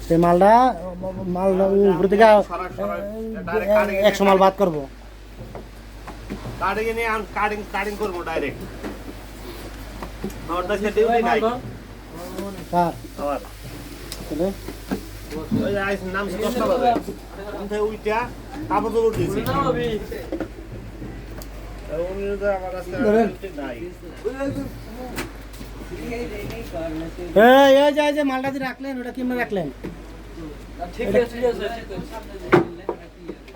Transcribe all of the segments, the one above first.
সেই মালটা উপর থেকে 100 মাল বাদ করবো। কাটিং নিয়ে কাটিং করবো ডাইরেক্ট। আমারটা সে ডিউটি নাই। স্যার আবার চলে ওই আইস নাম 10টা বাজে। কোনটা উইটা কাপড় দৌড় দিয়েছি। উনি তো আমার কাছে ডিউটি নাই। এই যে মালটা দিয়ে রাখলেন ওটা কেমনে রাখলেন? ঠিক আছে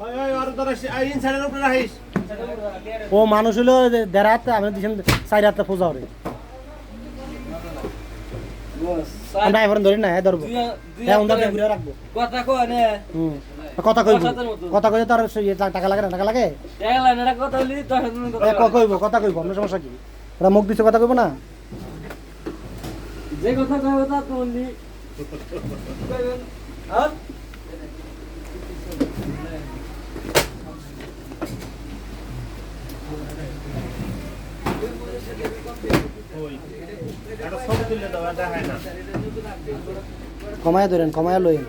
ওই আর ধর ইনসাইডের উপরে রাখিস। ও মানুষ হলো 1.5 হাত, আমি দিছেন 4 হাতে পূজা করে। আমরা এখন ধরি না, ধরবো হ্যাঁ ওটা ঘুরে রাখবো। কথা কয় না কথা কইব, কথা কইলে তো আর টাকা লাগে না, টাকা লাগে টাকা কথা বলি কইব, কথা কইব, আপনার সমস্যা কি? ওরা মুখ দিচ্ছে কথা কইব না? যে কথা কইব তা তো বলি আর ওই এটা সব তুলে দাও, এটা হয় না। কমায়া ধরেন, কমায়া লইন।